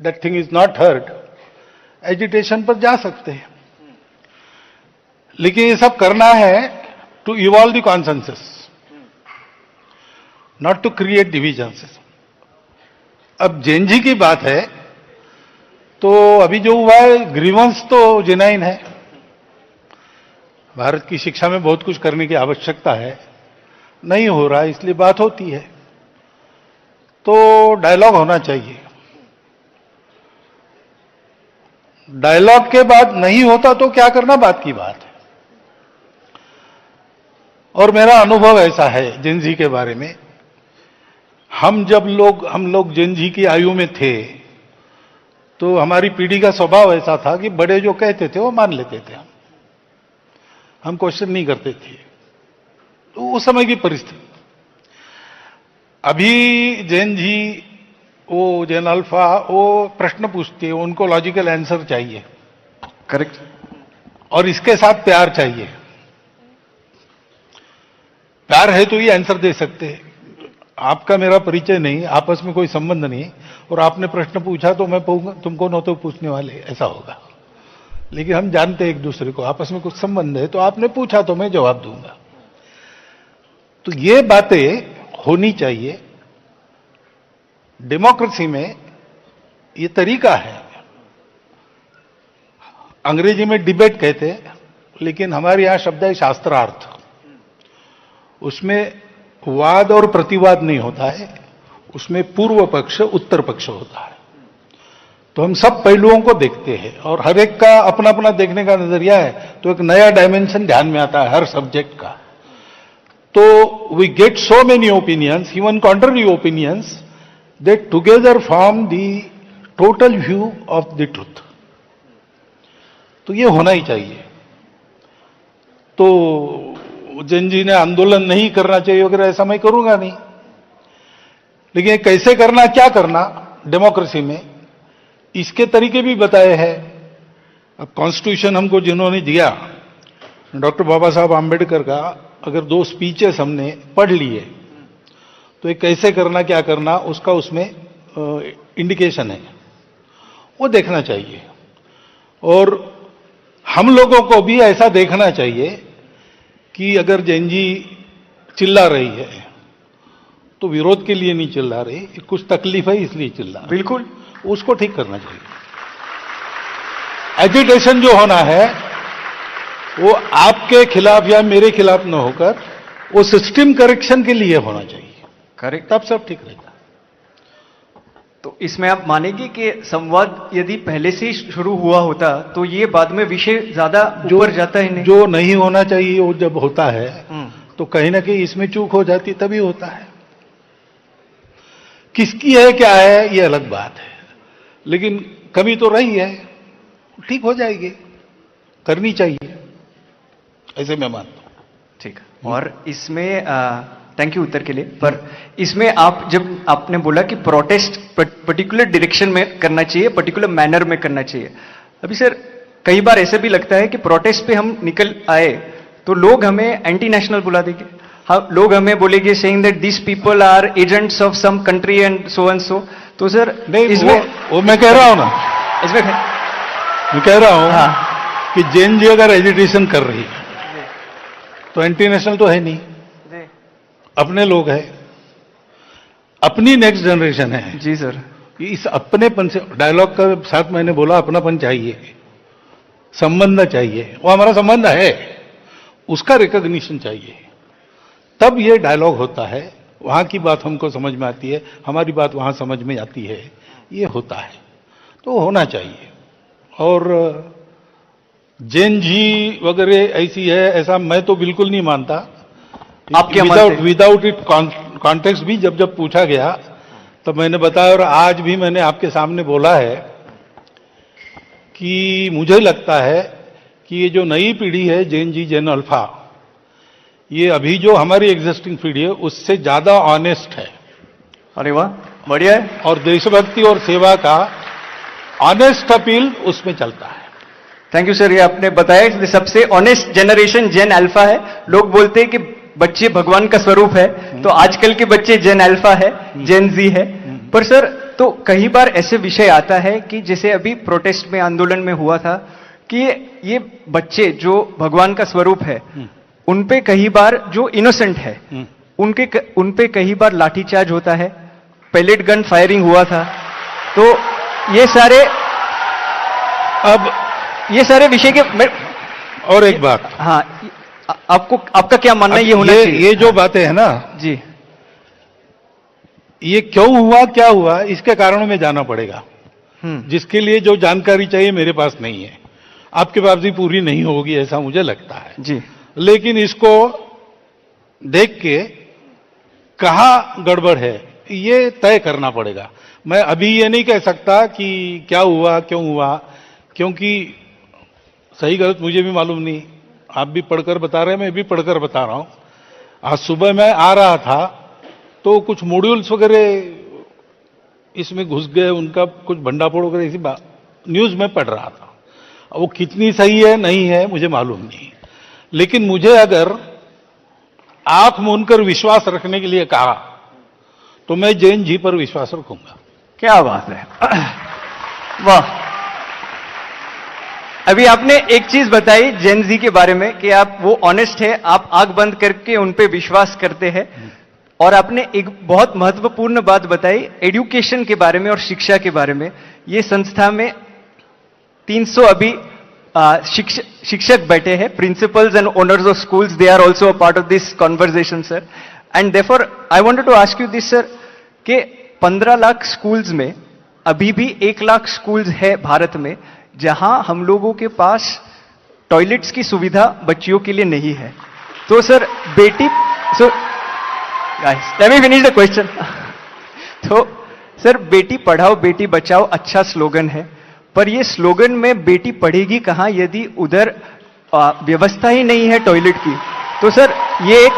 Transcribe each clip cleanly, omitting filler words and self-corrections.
That thing is not heard, agitation पर जा सकते हैं। लेकिन ये सब करना है to evolve the consensus, not to create divisions. अब जेएनजी की बात है तो अभी जो हुआ है, ग्रीवेंस तो जेन्युइन है। भारत की शिक्षा में बहुत कुछ करने की आवश्यकता है, नहीं हो रहा है, इसलिए बात होती है। तो डायलॉग होना चाहिए। डायलॉग के बाद नहीं होता तो क्या करना, बात की बात है। और मेरा अनुभव ऐसा है जेएनजी के बारे में, हम लोग जेएनजी की आयु में थे तो हमारी पीढ़ी का स्वभाव ऐसा था कि बड़े जो कहते थे वो मान लेते थे, हम क्वेश्चन नहीं करते थे। तो उस समय की परिस्थिति। अभी जेएनजी, वो जेन अल्फा, वो प्रश्न पूछते हैं, उनको लॉजिकल आंसर चाहिए। करेक्ट। और इसके साथ प्यार चाहिए। प्यार है तो ये आंसर दे सकते हैं। आपका मेरा परिचय नहीं, आपस में कोई संबंध नहीं, और आपने प्रश्न पूछा तो मैं तुमको न तो पूछने वाले, ऐसा होगा। लेकिन हम जानते हैं एक दूसरे को, आपस में कुछ संबंध है, तो आपने पूछा तो मैं जवाब दूंगा। तो ये बातें होनी चाहिए। डेमोक्रेसी में ये तरीका है। अंग्रेजी में डिबेट कहते हैं, लेकिन हमारे यहां शब्द है शास्त्रार्थ। उसमें वाद और प्रतिवाद नहीं होता है, उसमें पूर्व पक्ष उत्तर पक्ष होता है। तो हम सब पहलुओं को देखते हैं और हर एक का अपना अपना देखने का नजरिया है, तो एक नया डायमेंशन ध्यान में आता है हर सब्जेक्ट का। तो we get so many opinions, even contrary opinions, that together form the total view of the truth. तो ये होना ही चाहिए। तो जेएनजी ने आंदोलन नहीं करना चाहिए वगैरह, ऐसा मैं करूंगा नहीं। लेकिन कैसे करना, क्या करना डेमोक्रेसी में, इसके तरीके भी बताए हैं। अब कॉन्स्टिट्यूशन हमको जिन्होंने दिया, डॉक्टर बाबा साहब आम्बेडकर का, अगर 2 स्पीचेस हमने पढ़ लिए तो ये कैसे करना, क्या करना, उसका उसमें इंडिकेशन है, वो देखना चाहिए। और हम लोगों को भी ऐसा देखना चाहिए कि अगर जेएनजी चिल्ला रही है तो विरोध के लिए नहीं चिल्ला रही, कुछ तकलीफ है इसलिए चिल्ला। बिल्कुल, उसको ठीक करना चाहिए। एजिटेशन जो होना है वो आपके खिलाफ या मेरे खिलाफ न होकर वो सिस्टम करेक्शन के लिए होना चाहिए। करेक्ट। तब सब ठीक रहेगा। तो इसमें आप मानेंगे कि संवाद यदि पहले से ही शुरू हुआ होता तो ये बाद में विषय ज्यादा ऊपर जाता है नहीं? जो नहीं होना चाहिए वो जब होता है तो कहीं ना कहीं इसमें चूक हो जाती, तभी होता है। किसकी है क्या है ये अलग बात है, लेकिन कमी तो रही है, ठीक हो जाएगी, करनी चाहिए, ऐसे मैं मानता हूं। ठीक है। और इसमें थैंक यू उत्तर के लिए। पर इसमें आप जब आपने बोला कि प्रोटेस्ट पर्टिकुलर डायरेक्शन में करना चाहिए, पर्टिकुलर मैनर में करना चाहिए, अभी सर कई बार ऐसे भी लगता है कि प्रोटेस्ट पे हम निकल आए तो लोग हमें एंटी नेशनल बुला देंगे। हाँ, लोग हमें बोलेंगे saying that this people are agents of some country and so and so. तो सर नहीं, इसमें वो मैं कह रहा हूं ना, इसमें मैं कह रहा हूं हाँ कि जेएनजी अगर एजिटेशन कर रही है तो एंटी नेशनल तो है नहीं, अपने लोग हैं, अपनी नेक्स्ट जनरेशन है। जी सर। इस अपनेपन से, डायलॉग का साथ मैंने बोला अपनापन चाहिए, संबंध चाहिए, वो हमारा संबंध है, उसका रिकॉग्निशन चाहिए, तब ये डायलॉग होता है। वहां की बात हमको समझ में आती है, हमारी बात वहां समझ में आती है, ये होता है, तो होना चाहिए। और जेएनजी वगैरह ऐसी है ऐसा मैं तो बिल्कुल नहीं मानता। आपके विदाउट इट कॉन्टेक्स्ट भी जब जब पूछा गया तब मैंने बताया, और आज भी मैंने आपके सामने बोला है कि मुझे लगता है कि ये जो नई पीढ़ी है जेएनजी, जेन अल्फा, ये अभी जो हमारी एग्जिस्टिंग पीढ़ी है उससे ज्यादा ऑनेस्ट है। अरे वाह, बढ़िया है। और देशभक्ति और सेवा का ऑनेस्ट अपील उसमें चलता है। थैंक यू सर, ये आपने बताया सबसे ऑनेस्ट जनरेशन जेन अल्फा है। लोग बोलते हैं कि बच्चे भगवान का स्वरूप है, तो आजकल के बच्चे जेन अल्फा है, जेन जी है। पर सर तो कई बार ऐसे विषय आता है कि जैसे अभी प्रोटेस्ट में, आंदोलन में हुआ था कि ये बच्चे जो भगवान का स्वरूप है, उन पे कई बार, जो इनोसेंट है, उन पे कई बार लाठीचार्ज होता है, पेलेट गन फायरिंग हुआ था। तो ये सारे विषय के और एक बात, हाँ, आपका क्या मानना है, ये होना चाहिए? ये जो बातें है ना जी, ये क्यों हुआ, क्या हुआ, इसके कारणों में जाना पड़ेगा, जिसके लिए जो जानकारी चाहिए मेरे पास नहीं है, आपके पास भी पूरी नहीं होगी ऐसा मुझे लगता है जी। लेकिन इसको देख के कहां गड़बड़ है ये तय करना पड़ेगा। मैं अभी ये नहीं कह सकता कि क्या हुआ, क्यों हुआ, क्योंकि सही गलत मुझे भी मालूम नहीं। आप भी पढ़कर बता रहे हैं, मैं भी पढ़कर बता रहा हूं। आज सुबह मैं आ रहा था तो कुछ मॉड्यूल्स वगैरह इसमें घुस गए, उनका कुछ भंडाफोड़ वगैरह इसी न्यूज में पढ़ रहा था। वो कितनी सही है नहीं है मुझे मालूम नहीं, लेकिन मुझे अगर आंख मूंदकर विश्वास रखने के लिए कहा तो मैं जैन जी पर विश्वास रखूंगा। क्या बात है, वाह। अभी आपने एक चीज बताई जेन जी के बारे में कि आप वो ऑनेस्ट है, आप आंख बंद करके उन पे विश्वास करते हैं। और आपने एक बहुत महत्वपूर्ण बात बताई एजुकेशन के बारे में और शिक्षा के बारे में। ये संस्था में 300 अभी शिक्षक बैठे हैं, principals and owners of schools, they are also a part of this conversation sir. And therefore I wanted to ask you this sir कि 15 लाख स्कूल्स में अभी भी 1 लाख स्कूल्स है भारत में जहां हम लोगों के पास टॉयलेट्स की सुविधा बच्चियों के लिए नहीं है। तो sir let me finish the question. तो सर, बेटी पढ़ाओ बेटी बचाओ अच्छा स्लोगन है, पर ये स्लोगन में बेटी पढ़ेगी कहां यदि उधर व्यवस्था ही नहीं है टॉयलेट की। तो सर ये एक,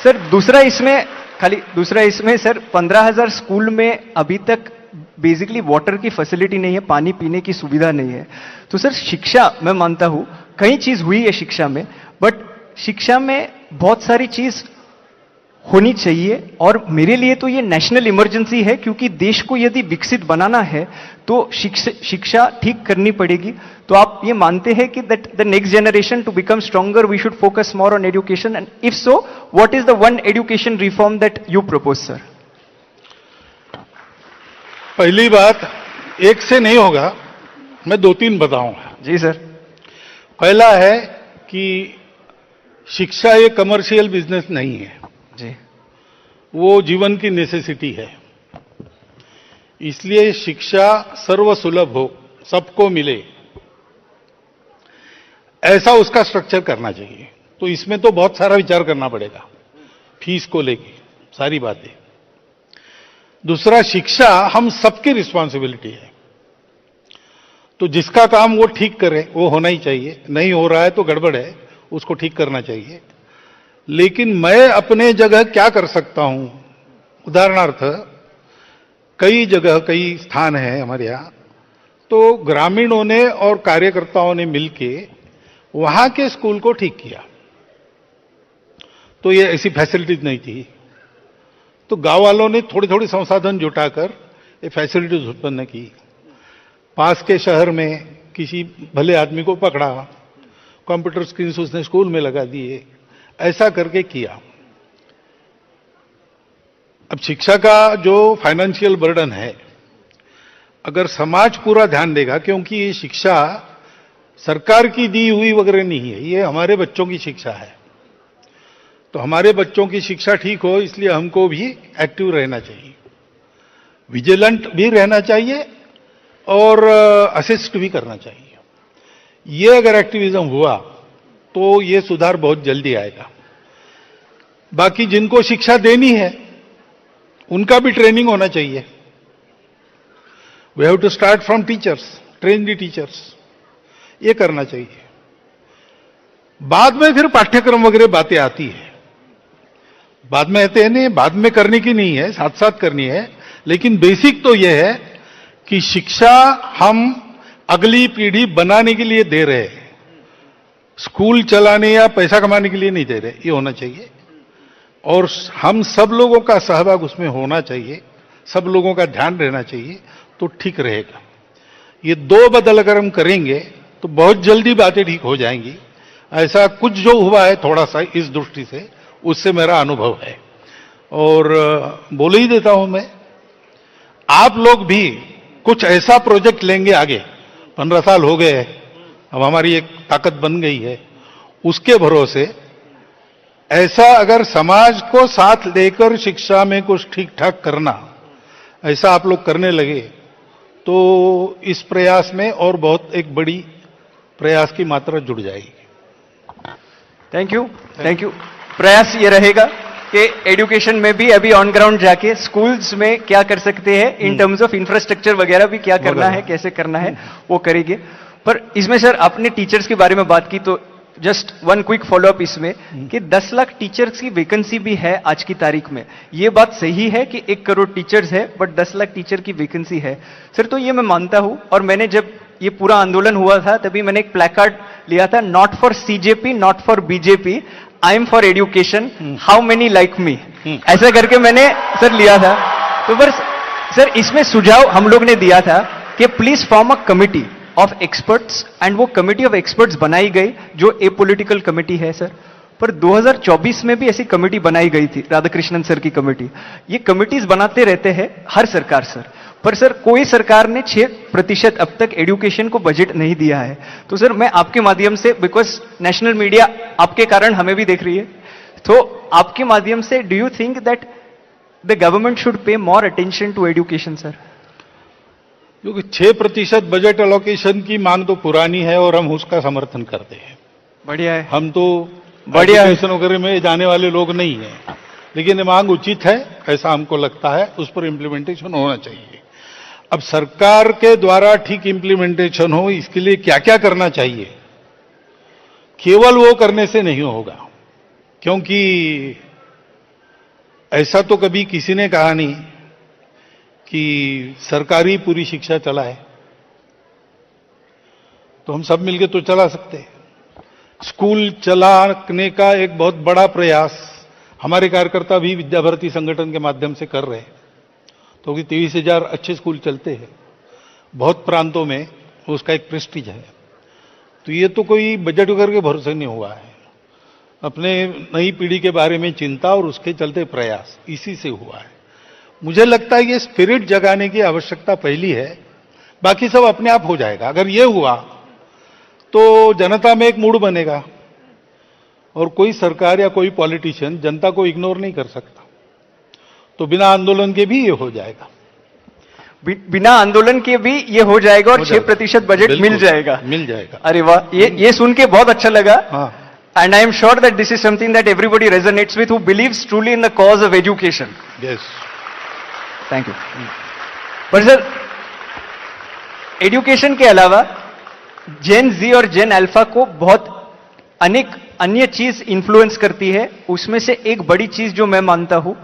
सर दूसरा इसमें सर 15,000 स्कूल में अभी तक बेसिकली वाटर की फैसिलिटी नहीं है, पानी पीने की सुविधा नहीं है। तो सर शिक्षा, मैं मानता हूं कई चीज हुई है शिक्षा में, बट शिक्षा में बहुत सारी चीज होनी चाहिए। और मेरे लिए तो ये नेशनल इमरजेंसी है, क्योंकि देश को यदि विकसित बनाना है तो शिक्षा ठीक करनी पड़ेगी। तो आप ये मानते हैं कि that the next generation to become stronger we should focus more on education, and if so what is the one education reform that you propose sir? पहली बात, एक से नहीं होगा, मैं 2-3 बताऊंगा। जी सर। पहला है कि शिक्षा एक कमर्शियल बिजनेस नहीं है जी, वो जीवन की नेसेसिटी है। इसलिए शिक्षा सर्वसुलभ हो, सबको मिले, ऐसा उसका स्ट्रक्चर करना चाहिए। तो इसमें तो बहुत सारा विचार करना पड़ेगा, फीस को लेके सारी बातें। दूसरा, शिक्षा हम सबकी रिस्पॉन्सिबिलिटी है, तो जिसका काम वो ठीक करे वो होना ही चाहिए। नहीं हो रहा है तो गड़बड़ है, उसको ठीक करना चाहिए। लेकिन मैं अपने जगह क्या कर सकता हूं, उदाहरणार्थ कई जगह कई स्थान हैं हमारे यहां, तो ग्रामीणों ने और कार्यकर्ताओं ने मिलके वहां के स्कूल को ठीक किया। तो ये ऐसी फैसिलिटीज नहीं थी, तो गांव वालों ने थोड़ी थोड़ी संसाधन जुटाकर ये फैसिलिटीज उत्पन्न की। पास के शहर में किसी भले आदमी को पकड़ा, कंप्यूटर स्क्रीन उसने स्कूल में लगा दिए, ऐसा करके किया। अब शिक्षा का जो फाइनेंशियल बर्डन है, अगर समाज पूरा ध्यान देगा, क्योंकि ये शिक्षा सरकार की दी हुई वगैरह नहीं है, ये हमारे बच्चों की शिक्षा है। तो हमारे बच्चों की शिक्षा ठीक हो, इसलिए हमको भी एक्टिव रहना चाहिए, विजिलेंट भी रहना चाहिए और असिस्ट भी करना चाहिए। ये अगर एक्टिविज्म हुआ तो ये सुधार बहुत जल्दी आएगा। बाकी जिनको शिक्षा देनी है उनका भी ट्रेनिंग होना चाहिए। We have to start from teachers, train the teachers, ये करना चाहिए। बाद में फिर पाठ्यक्रम वगैरह बातें आती है, बाद में आते हैं, नहीं बाद में करने की नहीं है, साथ साथ करनी है। लेकिन बेसिक तो यह है कि शिक्षा हम अगली पीढ़ी बनाने के लिए दे रहे हैं, स्कूल चलाने या पैसा कमाने के लिए नहीं दे रहे, ये होना चाहिए। और हम सब लोगों का सहभाग उसमें होना चाहिए, सब लोगों का ध्यान रहना चाहिए, तो ठीक रहेगा। ये दो बदल अगर हम करेंगे तो बहुत जल्दी बातें ठीक हो जाएंगी। ऐसा कुछ जो हुआ है थोड़ा सा इस दृष्टि से, उससे मेरा अनुभव है। और बोल ही देता हूं मैं, आप लोग भी कुछ ऐसा प्रोजेक्ट लेंगे आगे, 15 साल हो गए हैं, अब हमारी एक ताकत बन गई है, उसके भरोसे ऐसा अगर समाज को साथ लेकर शिक्षा में कुछ ठीक ठाक करना, ऐसा आप लोग करने लगे तो इस प्रयास में और बहुत एक बड़ी प्रयास की मात्रा जुड़ जाएगी। Thank you. प्रयास ये रहेगा कि एजुकेशन में भी अभी ऑन ग्राउंड जाके स्कूल्स में क्या कर सकते हैं, इन टर्म्स ऑफ इंफ्रास्ट्रक्चर वगैरह भी क्या करना है, कैसे करना है, वो करेंगे। पर इसमें सर आपने टीचर्स के बारे में बात की, तो जस्ट वन क्विक फॉलोअप इसमें कि 10 लाख टीचर्स की वैकेंसी भी है आज की तारीख में। ये बात सही है कि 1 करोड़ टीचर्स है, बट 10 लाख टीचर की वैकेंसी है सर। तो ये मैं मानता हूं, और मैंने जब ये पूरा आंदोलन हुआ था तभी मैंने एक प्लैकार्ड लिया था, not for CJP, not for BJP, I am for education, how many like me, ऐसा करके मैंने सर लिया था। तो पर सर इसमें सुझाव हम लोग ने दिया था कि please form a committee of experts, and वो कमिटी ऑफ एक्सपर्ट्स बनाई गई जो ए पॉलिटिकल कमिटी है सर। पर 2024 में भी ऐसी कमिटी बनाई गई थी, राधाकृष्णन सर की कमिटी। ये कमिटीज बनाते रहते हैं हर सरकार सर, पर सर कोई सरकार ने 6% अब तक एजुकेशन को बजट नहीं दिया है। तो सर मैं आपके माध्यम से, बिकॉज नेशनल मीडिया आपके कारण हमें भी देख रही है, तो आपके माध्यम से do you think that the government should pay more attention to education sir? क्योंकि 6% बजट एलोकेशन की मांग तो पुरानी है और हम उसका समर्थन करते हैं। बढ़िया है। हम तो बढ़िया है। एजुकेशन वगैरह में जाने वाले लोग नहीं हैं, लेकिन ये मांग उचित है, ऐसा हमको लगता है, उस पर इम्प्लीमेंटेशन होना चाहिए। अब सरकार के द्वारा ठीक इम्प्लीमेंटेशन हो, इसके लिए क्या क्या करना चाहिए, केवल वो करने से नहीं होगा। क्योंकि ऐसा तो कभी किसी ने कहा नहीं कि सरकारी पूरी शिक्षा चलाए, तो हम सब मिलकर तो चला सकते हैं। स्कूल चलाने का एक बहुत बड़ा प्रयास हमारे कार्यकर्ता भी विद्या भारती संगठन के माध्यम से कर रहे हैं, तो 23,000 अच्छे स्कूल चलते हैं, बहुत प्रांतों में उसका एक प्रेस्टीज है। तो ये तो कोई बजट वगैरह के भरोसे नहीं हुआ है, अपने नई पीढ़ी के बारे में चिंता और उसके चलते प्रयास, इसी से हुआ है। मुझे लगता है ये स्पिरिट जगाने की आवश्यकता पहली है, बाकी सब अपने आप हो जाएगा। अगर ये हुआ तो जनता में एक मूड बनेगा, और कोई सरकार या कोई पॉलिटिशियन जनता को इग्नोर नहीं कर सकता, तो बिना आंदोलन के भी ये हो जाएगा। बिना आंदोलन के भी ये हो जाएगा और 6% बजट मिल जाएगा। अरे वाह, ये सुन के बहुत अच्छा लगा। And I am sure that this is something that everybody resonates with, who believes truly in the cause of education. Yes, thank you. पर सर एजुकेशन के अलावा जेन जी और जेन अल्फा को बहुत अनेक अन्य चीज इंफ्लुएंस करती है। उसमें से एक बड़ी चीज जो मैं मानता हूं,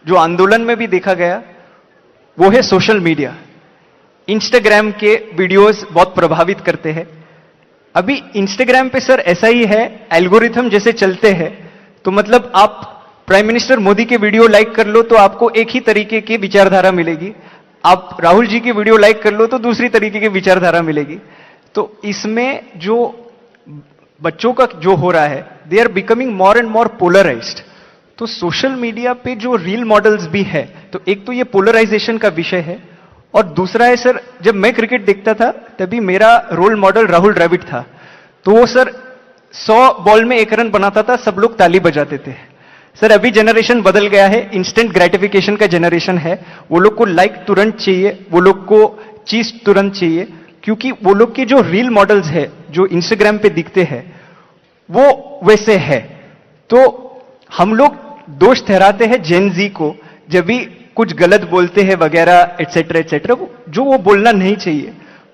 जो आंदोलन में भी देखा गया, वो है सोशल मीडिया। इंस्टाग्राम के वीडियोस बहुत प्रभावित करते हैं। अभी इंस्टाग्राम पे सर ऐसा ही है, एल्गोरिथम जैसे चलते हैं, तो मतलब आप प्राइम मिनिस्टर मोदी के वीडियो लाइक कर लो तो आपको एक ही तरीके की विचारधारा मिलेगी, आप राहुल जी की वीडियो लाइक कर लो तो दूसरी तरीके की विचारधारा मिलेगी। तो इसमें जो बच्चों का जो हो रहा है, they are becoming more and more polarised. तो सोशल मीडिया पे जो रील मॉडल्स भी है, तो एक तो ये पोलराइजेशन का विषय है, और दूसरा है सर, जब मैं क्रिकेट देखता था तभी मेरा रोल मॉडल राहुल द्रविड़ था। तो वो सर 100 बॉल में 1 रन बनाता था, सब लोग ताली बजाते थे। सर अभी जनरेशन बदल गया है, इंस्टेंट ग्रेटिफिकेशन का जनरेशन है। वो लोग को लाइक तुरंत चाहिए, वो लोग को चीज तुरंत चाहिए, क्योंकि वो लोग के जो रील मॉडल्स है जो इंस्टाग्राम पे दिखते हैं वो वैसे है। तो हम लोग दोष ठहराते हैं जेन जी को जब भी कुछ गलत बोलते हैं वगैरह एटसेट्रा एटसेट्रा, जो वो बोलना नहीं चाहिए।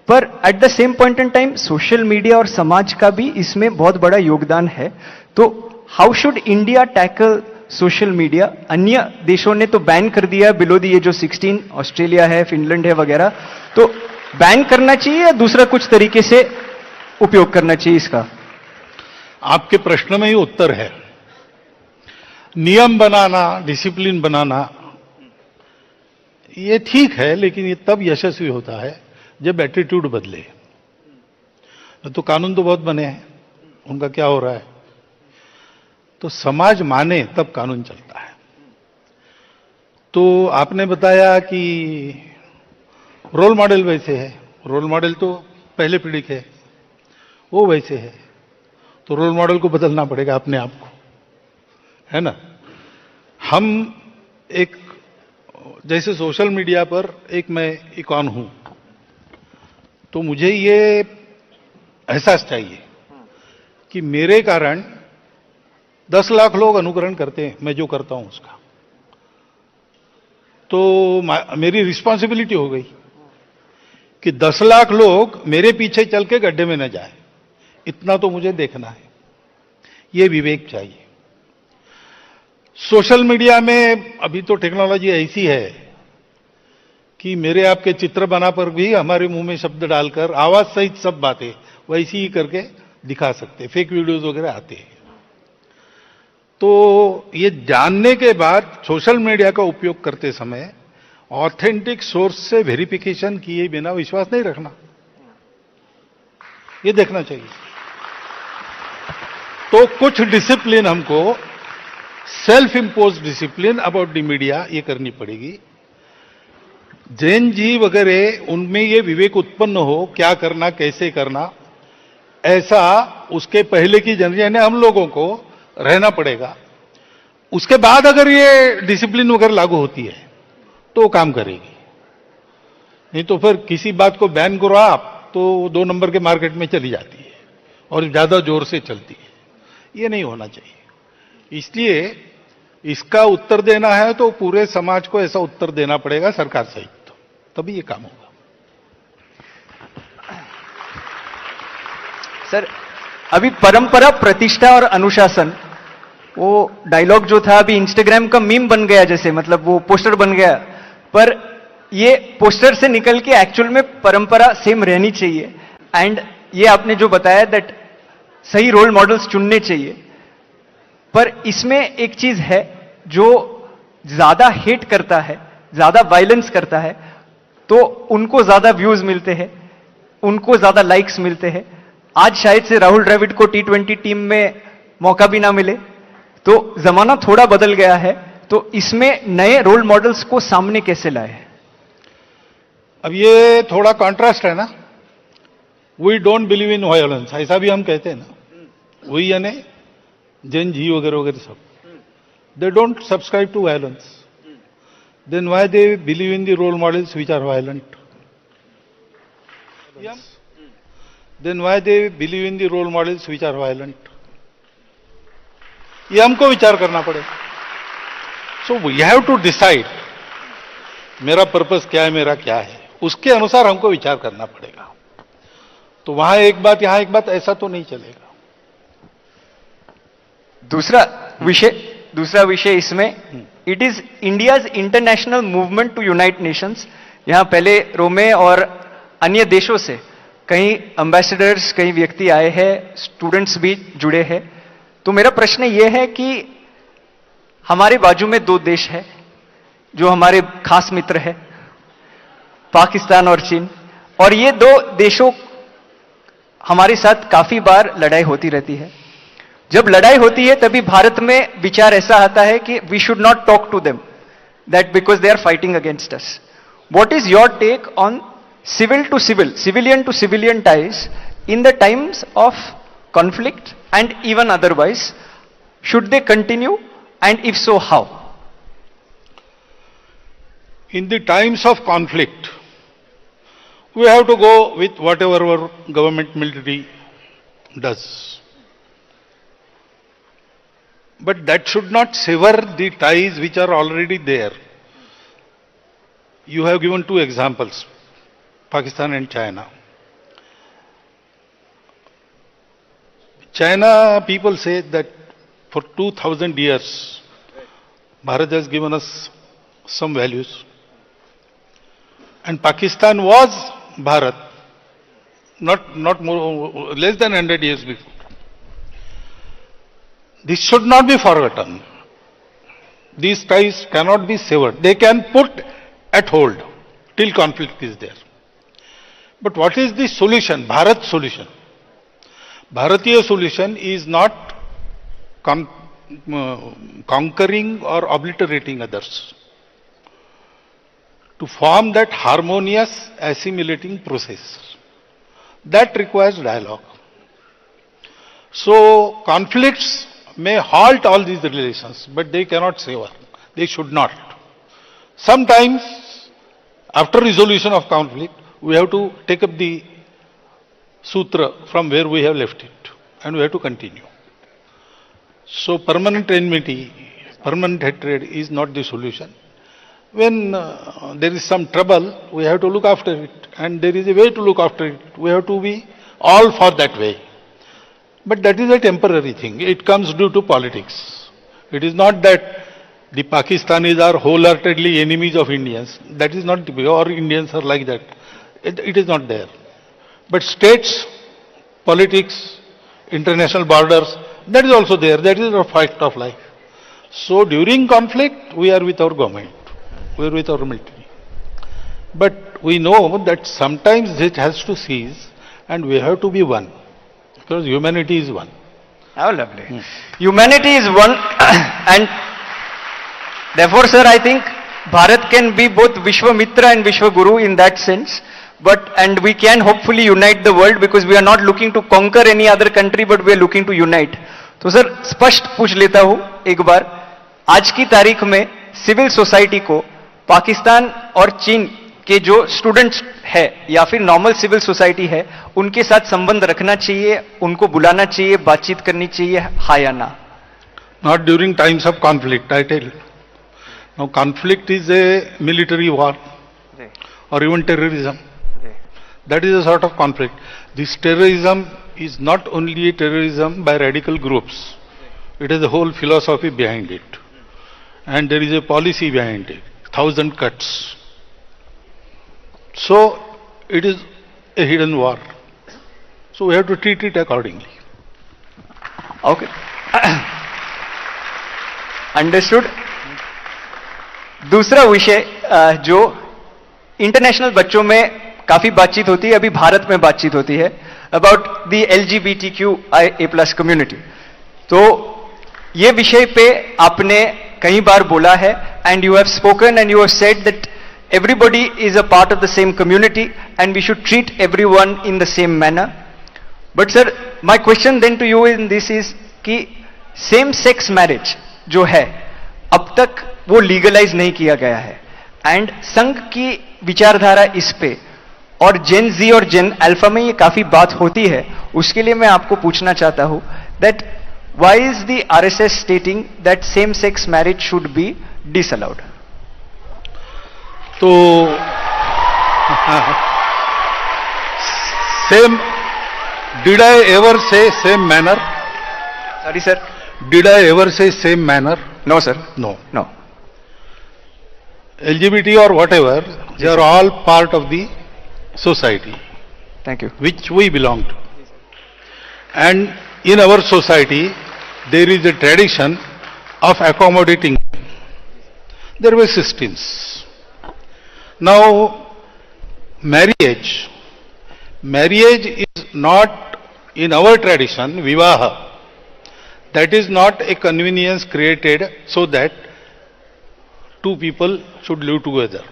पर eight the same point in time social media और समाज का भी इसमें बहुत बड़ा योगदान है। तो how should India tackle social media? अन्य देशों ने तो बैन कर दिया below the age of 16, Australia है, फिनलैंड है वगैरह। तो बैन करना चाहिए या दूसरा कुछ तरीके से उपयोग करना चाहिए इसका? आपके प्रश्न में ही उत्तर है। नियम बनाना, डिसिप्लिन बनाना, ये ठीक है, लेकिन ये तब यशस्वी होता है जब एटीट्यूड बदले। तो कानून तो बहुत बने हैं, उनका क्या हो रहा है? तो समाज माने तब कानून चलता है। तो आपने बताया कि रोल मॉडल वैसे है, रोल मॉडल तो पहले पीढ़ी के, वो वैसे है, तो रोल मॉडल को बदलना पड़ेगा अपने आप को, है ना? हम एक, जैसे सोशल मीडिया पर एक मैं इकॉन हूं, तो मुझे ये एहसास चाहिए कि मेरे कारण 10 लाख लोग अनुकरण करते हैं मैं जो करता हूं उसका, तो मेरी रिस्पॉन्सिबिलिटी हो गई कि 10 लाख लोग मेरे पीछे चल के गड्ढे में न जाए, इतना तो मुझे देखना है। ये विवेक चाहिए। सोशल मीडिया में अभी तो टेक्नोलॉजी ऐसी है कि मेरे आपके चित्र बना पर भी हमारे मुंह में शब्द डालकर आवाज सहित सब बातें वैसी ही करके दिखा सकते, फेक वीडियोस वगैरह आते हैं। तो ये जानने के बाद सोशल मीडिया का उपयोग करते समय ऑथेंटिक सोर्स से वेरिफिकेशन किए बिना विश्वास नहीं रखना, ये देखना चाहिए। तो कुछ डिसिप्लिन हमको, self impose discipline about the media, ये करनी पड़ेगी। जैन जी वगैरह, उनमें ये विवेक उत्पन्न हो क्या करना कैसे करना, ऐसा उसके पहले की जनरेशन हम लोगों को रहना पड़ेगा। उसके बाद अगर ये डिसिप्लिन वगैरह लागू होती है तो काम करेगी, नहीं तो फिर किसी बात को बैन करो आप तो 2 नंबर के मार्केट में चली जाती है और ज्यादा जोर से चलती है। ये नहीं होना चाहिए। इसलिए इसका उत्तर देना है तो पूरे समाज को ऐसा उत्तर देना पड़ेगा सरकार सहित, तभी ये काम होगा। सर, अभी परंपरा, प्रतिष्ठा और अनुशासन, वो डायलॉग जो था अभी इंस्टाग्राम का मीम बन गया, जैसे मतलब वो पोस्टर बन गया, पर ये पोस्टर से निकल के एक्चुअल में परंपरा सेम रहनी चाहिए। एंड ये आपने जो बताया दैट सही रोल मॉडल्स चुनने चाहिए, पर इसमें एक चीज है, जो ज्यादा हेट करता है, ज्यादा वायलेंस करता है, तो उनको ज्यादा व्यूज मिलते हैं, उनको ज्यादा लाइक्स मिलते हैं। आज शायद से राहुल द्रविड़ को T20 टीम में मौका भी ना मिले, तो जमाना थोड़ा बदल गया है, तो इसमें नए रोल मॉडल्स को सामने कैसे लाए? अब ये थोड़ा कॉन्ट्रास्ट है ना, we don't believe in violence, ऐसा भी हम कहते हैं ना, वही यानी जैन जी वगैरह वगैरह सब, they don't subscribe to violence, then why they believe in the role models which are violent? Then why they believe in the role models which are violent? ये हमको विचार करना पड़ेगा। So we have to decide, मेरा purpose क्या है, मेरा क्या है, उसके अनुसार हमको विचार करना पड़ेगा। तो वहां एक बात, यहां एक बात, ऐसा तो नहीं चलेगा। दूसरा विषय इसमें, it is India's international movement to unite nations. यहां पहले रोमे और अन्य देशों से कई एम्बेसडर्स, कई व्यक्ति आए हैं, स्टूडेंट्स भी जुड़े हैं। तो मेरा प्रश्न यह है कि हमारे बाजू में 2 देश है जो हमारे खास मित्र है, पाकिस्तान और चीन, और ये 2 देशों हमारे साथ काफी बार लड़ाई होती रहती है। जब लड़ाई होती है तभी भारत में विचार ऐसा आता है कि we should not talk to them, that because they are fighting against us. What is your take on civil to civil, civilian to civilian ties in the times of conflict and even otherwise? Should they continue, and if so, how? In the times of conflict, we have to go with whatever our government military does. But that should not sever the ties which are already there. You have given 2 examples. Pakistan and China. China people say that for 2000 years, Bharat has given us some values. And Pakistan was Bharat, not more, less than 100 years before. This should not be forgotten. These ties cannot be severed. They can put at hold till conflict is there. But what is the solution? Bharat solution. Bharatiya solution is not conquering or obliterating others. To form that harmonious assimilating process, that requires dialogue. So conflicts may halt all these relations, but they cannot sever. They should not. Sometimes, after resolution of conflict, we have to take up the sutra from where we have left it, and we have to continue. So permanent enmity, permanent hatred is not the solution. When there is some trouble, we have to look after it, and there is a way to look after it. We have to be all for that way. But that is a temporary thing. It comes due to politics. It is not that the Pakistanis are wholeheartedly enemies of Indians. That is not, or Indians are like that. It is not there. But states, politics, international borders, that is also there. That is a fact of life. So during conflict, we are with our government. We are with our military. But we know that sometimes it has to cease, and we have to be one. Because humanity is one. How lovely. Humanity is one, and therefore, sir, I think Bharat can be both Vishwamitra and Vishwaguru in that sense. And we can hopefully unite the world, because we are not looking to conquer any other country, but we are looking to unite. तो sir स्पष्ट पूछ लेता हूं एक बार, आज की तारीख में सिविल सोसाइटी को पाकिस्तान और चीन के जो स्टूडेंट्स है या फिर नॉर्मल सिविल सोसाइटी है, उनके साथ संबंध रखना चाहिए, उनको बुलाना चाहिए, बातचीत करनी चाहिए, हाँ या ना? Not during times of conflict, I tell you. Now conflict is a military war or even terrorism. That is a sort of conflict. This terrorism is not only a terrorism by radical groups. It is a whole philosophy behind it. And there is a policy behind it. 1,000 cuts. So it is a hidden war. So we have to treat it accordingly. Okay. Understood. दूसरा विषय जो international बच्चों में काफी बातचीत होती है, अभी भारत में बातचीत होती है अबाउट द LGBTQIA+ कम्युनिटी. तो ये विषय पे आपने कई बार बोला है, and you have spoken and you have said that everybody is a part of the same community and we should treat everyone in the same manner. But sir, my question then to you in this is कि same sex marriage जो है अब तक वो legalise नहीं किया गया है, एंड संघ की विचारधारा इस पे और जेन जी और जेन अल्फा में ये काफी बात होती है. उसके लिए मैं आपको पूछना चाहता हूं that why is the RSS stating that same sex marriage should be disallowed? तो same, did I ever say same manner? Sorry sir, did I ever say same manner? No sir, no. No. LGBT or whatever, they are all part of the society. Thank you. Which we belong to. And in our society, there is a tradition of accommodating. There were systems. Now, marriage is not, in our tradition, vivaha. That is not a convenience created so that two people should live together.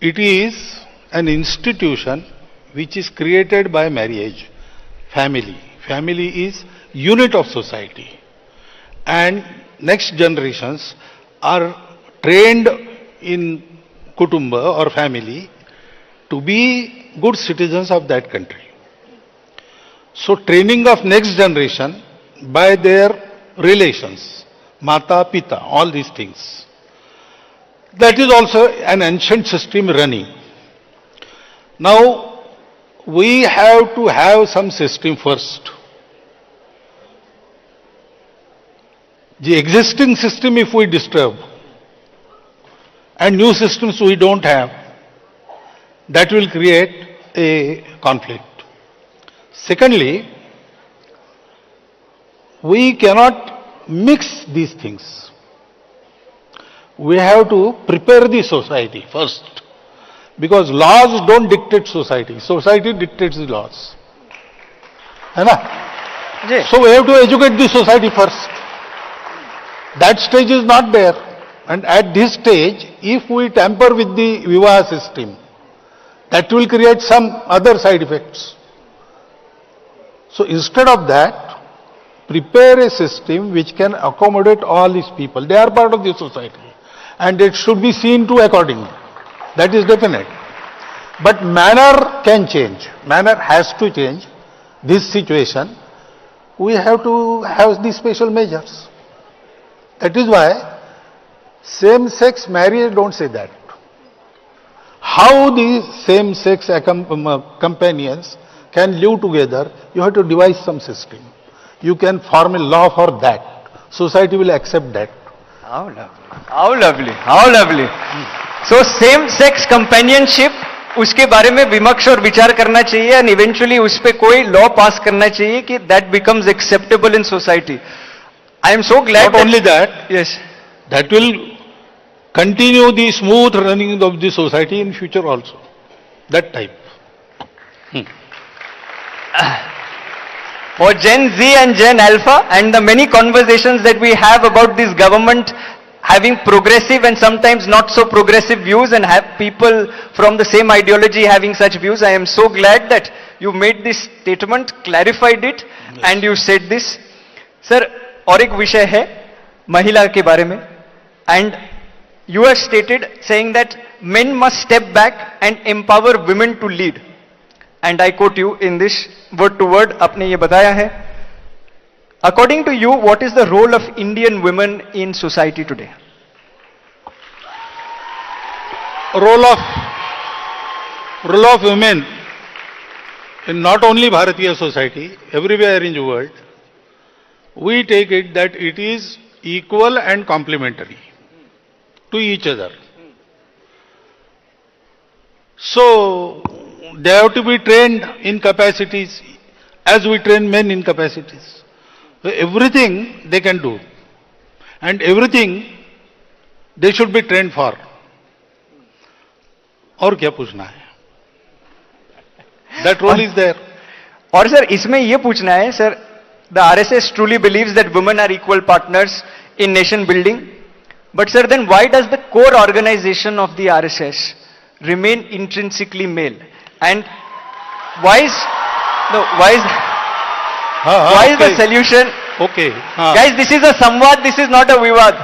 It is an institution which is created by marriage. Family. Family is unit of society. And next generations are trained in kutumba or family to be good citizens of that country. So training of next generation by their relations, mata, pita, all these things. That is also an ancient system running. Now, we have to have some system first. The existing system, if we disturb, and new systems we don't have, that will create a conflict. Secondly, we cannot mix these things. we have to prepare the society first. Because laws don't dictate society. Society dictates the laws. है ना? जी So we have to educate the society first. That stage is not there. And at this stage, if we tamper with the Vivaha system, that will create some other side effects. So instead of that, prepare a system which can accommodate all these people. They are part of the society. And it should be seen to accordingly. That is definite. But manner can change. Manner has to change. This situation, we have to have these special measures. That is why same-sex marriage, don't say that. How the same-sex companions can live together, you have to devise some system. You can form a law for that. Society will accept that. How lovely, how lovely, how lovely. So same sex companionship, उसके बारे में विमर्श और विचार करना चाहिए and eventually उस पे कोई law pass करना चाहिए कि that becomes acceptable in society. I am so glad. Not only that, Yes. that will continue the smooth running of the society in future also. That type. For Gen Z and Gen Alpha and the many conversations that we have about this government having progressive and sometimes not so progressive views and have people from the same ideology having such views, I am so glad that you made this statement, clarified it, and you said this. Sir, और एक विषय है महिला के बारे में, and you have stated saying that men must step back and empower women to lead. And I quote you in this word to word, आपने ये बताया है. According to you, what is the role of Indian women in society today? Role of women in not only Bharatiya society, everywhere in the world, we take it that it is equal and complementary to each other. So, they have to be trained in capacities as we train men in capacities. So everything they can do and everything they should be trained for. और क्या पूछना है? That role is there. और sir इसमें ये पूछना है sir, the RSS truly believes that women are equal partners in nation building, but sir then why does the core organization of the RSS remain intrinsically male? And why is the solution? Okay. Guys, this is a samvad, this is not a vivad.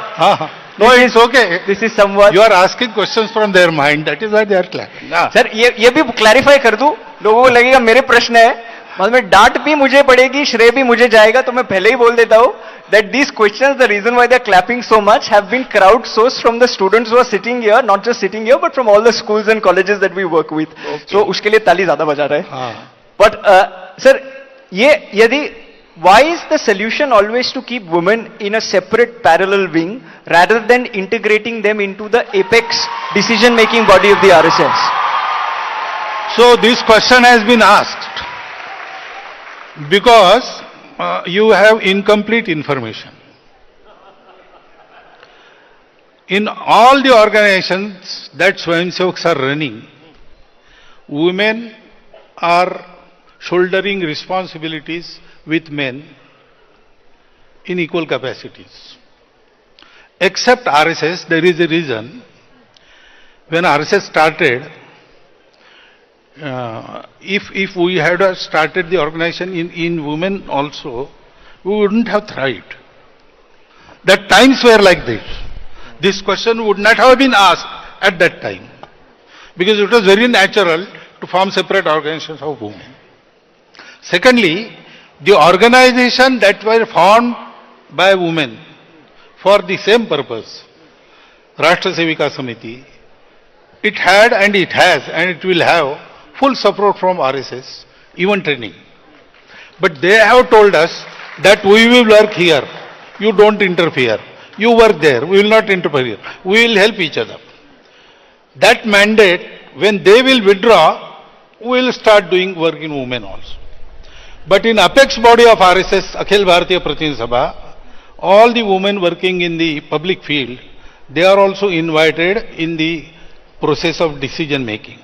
No, it's okay. This is samvad. You are asking questions from their mind. That is why they are clapping. Sir ये भी clarify कर दूं, लोगों को लगेगा मेरे प्रश्न है, मतलब में डांट भी मुझे पड़ेगी, श्रेय भी मुझे जाएगा, तो मैं पहले ही बोल देता हूं that these questions, the reason why they are clapping so much, have been crowdsourced from the students who are sitting here, not just sitting here, but from all the schools and colleges that we work with. Okay. So उसके लिए ताली ज्यादा बजा रहा है. हाँ. But sir, ये यदि why is the solution always to keep women in a separate parallel wing rather than integrating them into the apex decision-making body of the RSS? So this question has been asked because you have incomplete information. In all the organizations that Swayamsevaks are running, women are shouldering responsibilities with men in equal capacities. Except RSS, there is a reason. When RSS started, if we had started the organization in women also, we wouldn't have thrived. The times were like this. This question would not have been asked at that time, because it was very natural to form separate organizations of women. Secondly, the organization that were formed by women for the same purpose, Rashtra Sevika Samiti, it had and it has and it will have full support from RSS, even training. But they have told us that we will work here, you don't interfere. You work there, we will not interfere. We will help each other. That mandate, when they will withdraw, we will start doing work in women also. But in apex body of RSS, Akhil Bharatiya Pratinidhi Sabha, all the women working in the public field they are also invited in the process of decision making.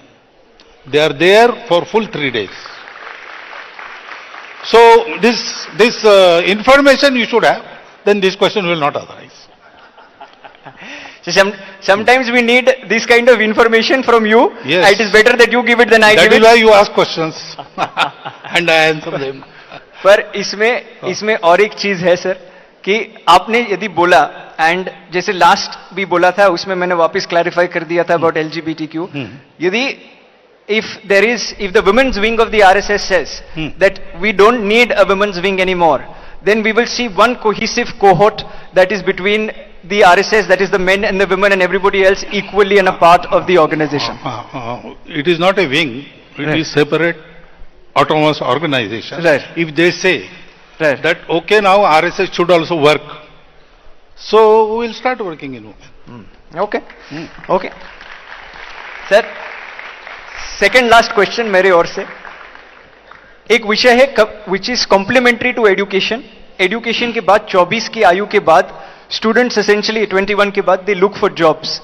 They are there for full 3 days. So this information you should have, then this question will not arise. So sometimes we need this kind of information from you. Yes. It is better that you give it than I That give is it. why you ask questions and I answer them. पर इसमें और एक चीज है sir कि आपने यदि बोला एंड जैसे लास्ट भी बोला था उसमें मैंने वापस क्लैरिफाई कर दिया था अबाउट LGBTQ. यदि if the women's wing of the RSS says that we don't need a women's wing anymore, then we will see one cohesive cohort that is between the RSS, that is the men and the women and everybody else equally and a part of the organization. It is not a wing, it Right. is separate autonomous organization. Right. If they say Right. that okay now RSS should also work, so we will start working in women. Okay. Okay. Sir second last question मेरे ओर से एक विषय है which is complementary to education. Education के बाद 24 की आयु के बाद स्टूडेंट्स एसेंशियली 21 के बाद they look for jobs.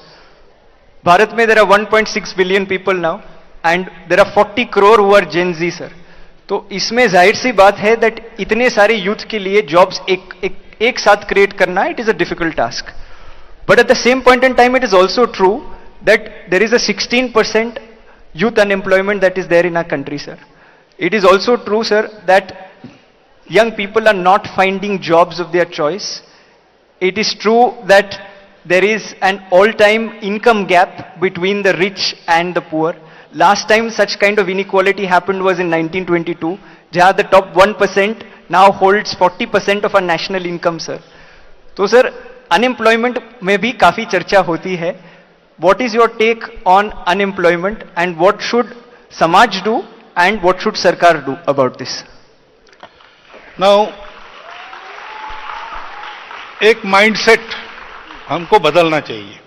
Bharat में there are 1.6 billion people now and there are 40 crore who are gen Z sir. तो इसमें जाहिर सी बात है दैट इतने सारे यूथ के लिए जॉब्स एक साथ क्रिएट करना it is a difficult task. But at the same point in time it is also true that there is a 16% youth unemployment that is there in our country, sir. It is also true, sir, that young people are not finding jobs of their choice. It is true that there is an all-time income gap between the rich and the poor. Last time such kind of inequality happened was in 1922, where the top 1% now holds 40% of our national income, sir. तो sir, unemployment में भी काफी चर्चा होती है. What is your take on unemployment and what should Samaj do and what should Sarkar do about this? Now, एक mindset हमको बदलना चाहिए.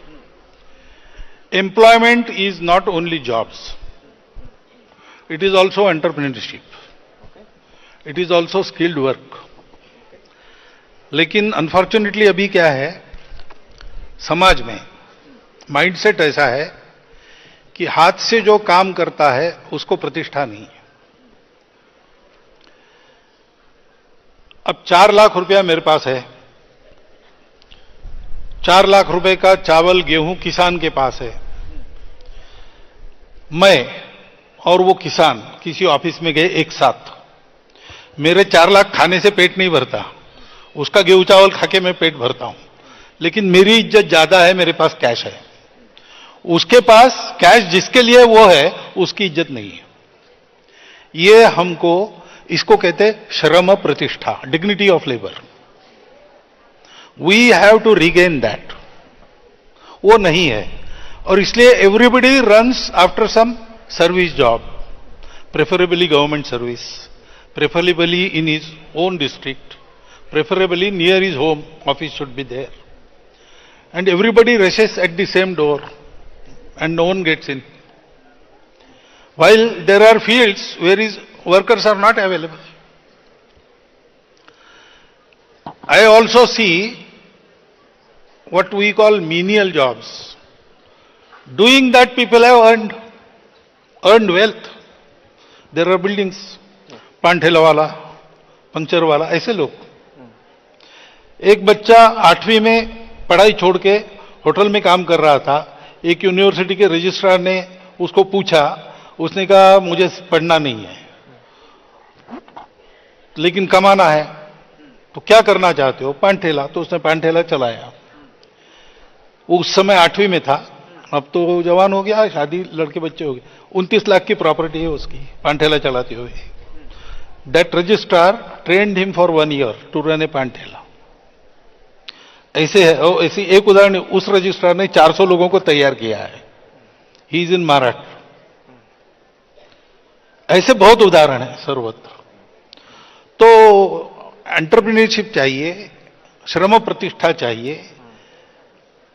Employment is not only jobs. It is also entrepreneurship. It is also skilled work. लेकिन unfortunately अभी क्या है समाज में माइंडसेट ऐसा है कि हाथ से जो काम करता है उसको प्रतिष्ठा नहीं है. अब 4 लाख रुपया मेरे पास है, 4 लाख रुपए का चावल गेहूं किसान के पास है. मैं और वो किसान किसी ऑफिस में गए एक साथ. मेरे 4 लाख खाने से पेट नहीं भरता, उसका गेहूं चावल खाके मैं पेट भरता हूं. लेकिन मेरी इज्जत ज्यादा है, मेरे पास कैश है. उसके पास कैश जिसके लिए वो है उसकी इज्जत नहीं है. ये हमको इसको कहते हैं श्रम प्रतिष्ठा, dignity of labour. We have to regain that. वो नहीं है और इसलिए everybody runs after some service job, preferably government service, preferably in his own district, preferably near his home office should be there. And everybody rushes at the same door and no one gets in. While there are fields where his workers are not available. I also see what we call menial jobs. Doing that people have earned wealth. There are buildings, पानठेला वाला, puncture वाला, ऐसे लोग. एक बच्चा 8वीं में पढ़ाई छोड़ के होटल में काम कर रहा था. एक यूनिवर्सिटी के रजिस्ट्रार ने उसको पूछा, उसने कहा मुझे पढ़ना नहीं है लेकिन कमाना है, तो क्या करना चाहते हो? पानठेला. तो उसने पानठेला चलाया. उस समय 8वीं में था, अब तो जवान हो गया, शादी, लड़के बच्चे हो गए. 29 लाख की प्रॉपर्टी है उसकी पानठेला चलाते हुए. That registrar trained him for 1 year to run a पानठेला. ऐसे है. ऐसी एक उदाहरण, उस रजिस्ट्रार ने 400 लोगों को तैयार किया है. He is in Maharashtra. ऐसे बहुत उदाहरण है सर्वत्र. तो एंटरप्रेन्योरशिप चाहिए, श्रम प्रतिष्ठा चाहिए.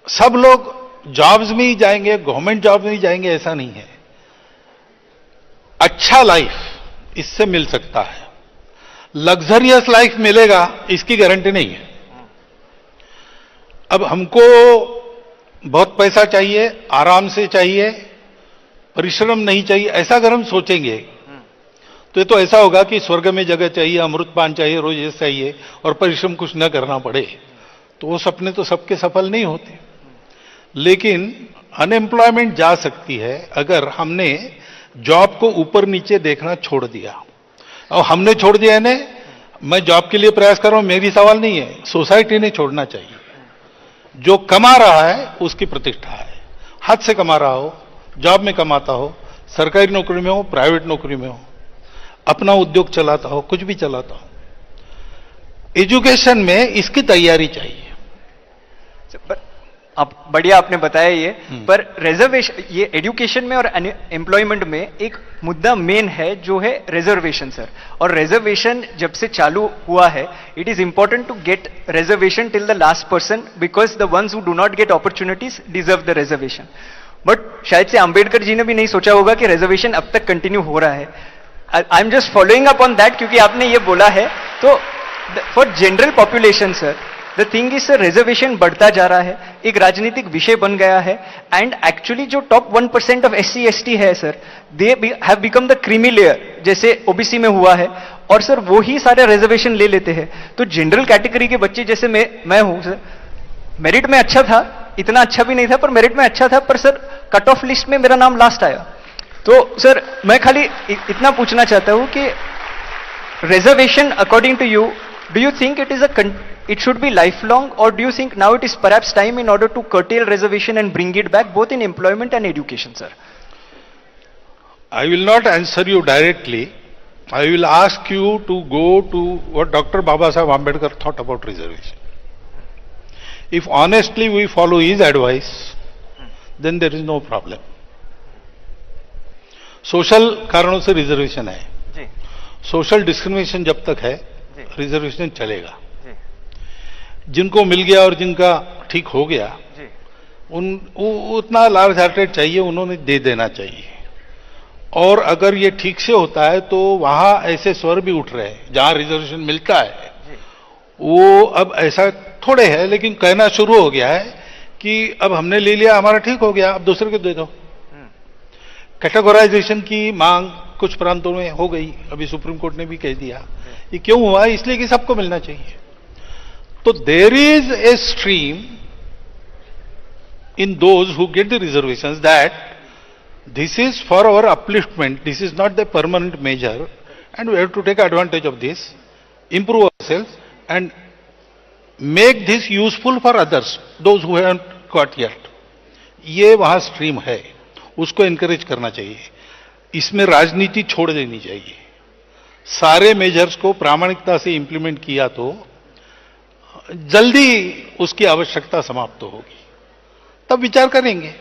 सब लोग जॉब्स में ही जाएंगे, गवर्नमेंट जॉब में ही जाएंगे ऐसा नहीं है. अच्छा लाइफ इससे मिल सकता है. लग्जरियस लाइफ मिलेगा इसकी गारंटी नहीं है. अब हमको बहुत पैसा चाहिए, आराम से चाहिए, परिश्रम नहीं चाहिए, ऐसा अगर हम सोचेंगे तो ये तो ऐसा होगा कि स्वर्ग में जगह चाहिए, अमृतपान चाहिए, रोज ये चाहिए और परिश्रम कुछ न करना पड़े। तो वो सपने तो सबके सफल नहीं होते। लेकिन अनएम्प्लॉयमेंट जा सकती है अगर हमने जॉब को ऊपर नीचे देखना छोड़ दिया। और हमने छोड़ दिया है ने, मैं जॉब के लिए प्रयास कर रहा हूं, मेरी सवाल नहीं है, सोसाइटी ने छोड़ना चाहिए। जो कमा रहा है उसकी प्रतिष्ठा है, हाथ से कमा रहा हो, जॉब में कमाता हो, सरकारी नौकरी में हो, प्राइवेट नौकरी में हो, अपना उद्योग चलाता हो, कुछ भी चलाता हो, एजुकेशन में इसकी तैयारी चाहिए। पर आप बढ़िया आपने बताया ये, पर रिजर्वेशन, ये एजुकेशन में और एम्प्लॉयमेंट में एक मुद्दा मेन है जो है रिजर्वेशन सर। और रिजर्वेशन जब से चालू हुआ है, it is important to get reservation till the last person, because the ones who do not get opportunities deserve the reservation. But शायद से अंबेडकर जी ने भी नहीं सोचा होगा कि रिजर्वेशन अब तक कंटिन्यू हो रहा है। I am just following up on that, क्योंकि आपने ये बोला है। तो for general population sir, the thing is sir, reservation बढ़ता जा रहा है, एक राजनीतिक विषय बन गया है। एंड एक्चुअली जो टॉप 1% ऑफ SC/ST है sir, they have become the creamy layer, जैसे ओबीसी में हुआ है। और सर वो ही सारे रिजर्वेशन ले लेते हैं। तो जनरल कैटेगरी के बच्चे जैसे मैं हूं सर, मेरिट में अच्छा था, इतना अच्छा भी नहीं था पर मेरिट में अच्छा था, पर सर कट ऑफ लिस्ट में मेरा नाम लास्ट आया। तो सर मैं खाली इतना पूछना चाहता हूं कि reservation according to you, do you think it should be lifelong, or do you think now it is perhaps time in order to curtail reservation and bring it back both in employment and education, sir? I will not answer you directly. I will ask you to go to what Dr. Baba Saheb Ambedkar thought about reservation. If honestly we follow his advice, then there is no problem. Social कारणों से reservation है जी, social discrimination जब तक है reservation चलेगा। जिनको मिल गया और जिनका ठीक हो गया उतना लार्ज हार्टेड चाहिए, उन्होंने दे देना चाहिए। और अगर ये ठीक से होता है तो वहां ऐसे स्वर भी उठ रहे हैं जहां रिजर्वेशन मिलता है, वो अब ऐसा थोड़े है लेकिन कहना शुरू हो गया है कि अब हमने ले लिया, हमारा ठीक हो गया, अब दूसरे को दे दो। कैटेगराइजेशन की मांग कुछ प्रांतों में हो गई, अभी सुप्रीम कोर्ट ने भी कह दिया। ये क्यों हुआ? इसलिए कि सबको मिलना चाहिए। तो there is a stream in those who get the reservations that this is for our upliftment, this is not the permanent measure, and we have to take advantage of this, improve ourselves and make this useful for others, those who haven't got yet. ये वहां stream है, उसको encourage करना चाहिए। इसमें राजनीति छोड़ देनी चाहिए। सारे मेजर्स को प्रामाणिकता से इंप्लीमेंट किया तो जल्दी उसकी आवश्यकता समाप्त होगी, तब विचार करेंगे।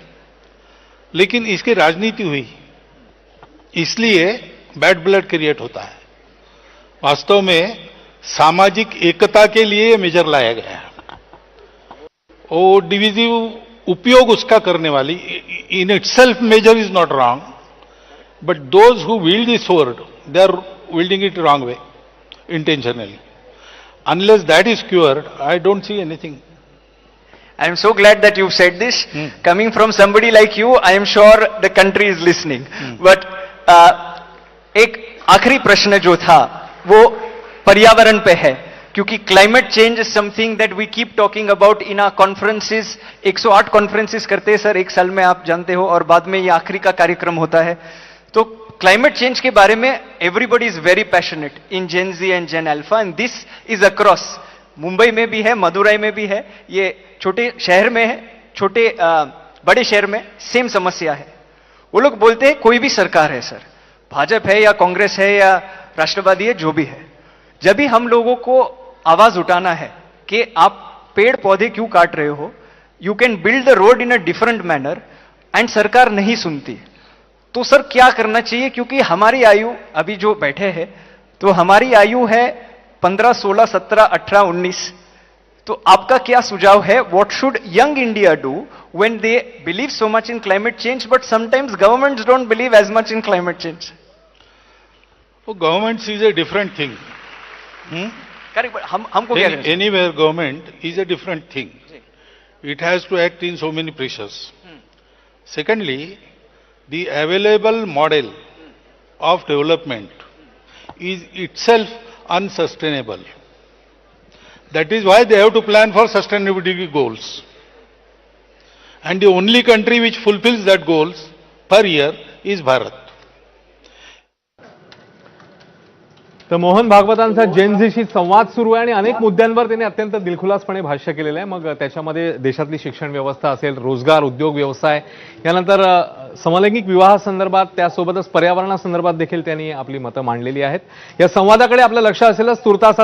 लेकिन इसकी राजनीति हुई, इसलिए बैड ब्लड क्रिएट होता है। वास्तव में सामाजिक एकता के लिए मेजर लाया गया है, वो डिविजिव उपयोग उसका करने वाली, in itself measure is not wrong, but those who wield the sword, they are wielding it wrong way, intentionally. Unless that is cured, I don't see anything. I am so glad that you said this. Coming from somebody like you, I am sure the country is listening. But एक आखिरी प्रश्न जो था वो पर्यावरण पे है, क्योंकि climate change is something that we keep talking about in our conferences. 108 conferences करते हैं सर एक साल में, आप जानते हो, और बाद में ये आखिरी का कार्यक्रम होता है। तो क्लाइमेट चेंज के बारे में everybody is very passionate in Gen Z and Gen Alpha, and this is across. Mumbai में भी है, मदुरई में भी है, ये छोटे शहर में है, छोटे बड़े शहर में सेम समस्या है। वो लोग बोलते हैं कोई भी सरकार है सर, भाजपा है या कांग्रेस है या राष्ट्रवादी है, जो भी है, जब भी हम लोगों को आवाज उठाना है कि आप पेड़ पौधे क्यों काट रहे हो, you can build the road in a different manner, and सरकार नहीं सुनती। तो सर क्या करना चाहिए? क्योंकि हमारी आयु अभी जो बैठे हैं, तो हमारी आयु है 15, 16, 17, 18, 19। तो आपका क्या सुझाव है? What should young India do when they believe so much in climate change, but sometimes governments don't believe as much in climate change? Government is a different thing. Correct, हमको क्या? Anywhere government is a different thing. it has to act in so many pressures. Secondly, the available model of development is itself unsustainable. That is why they have to plan for sustainability goals. And the only country which fulfills that goals per year is Bharat. तर मोहन भागवतांचा जेनझीशी संवाद सुरू आहे आणि अनेक मुद्द्यांवर त्यांनी अत्यंत दिलखुलासपणे भाष्य केलेलं आहे. मग त्याच्यामध्ये देशातली शिक्षण व्यवस्था असेल, रोजगार, उद्योग, व्यवसाय, यानंतर समलैंगिक विवाहासंदर्भात, त्यासोबतच पर्यावरणासंदर्भात देखील त्यांनी आपली मतं मांडलेली आहेत. या संवादाकडे आपलं लक्ष असेलच. तुर्तास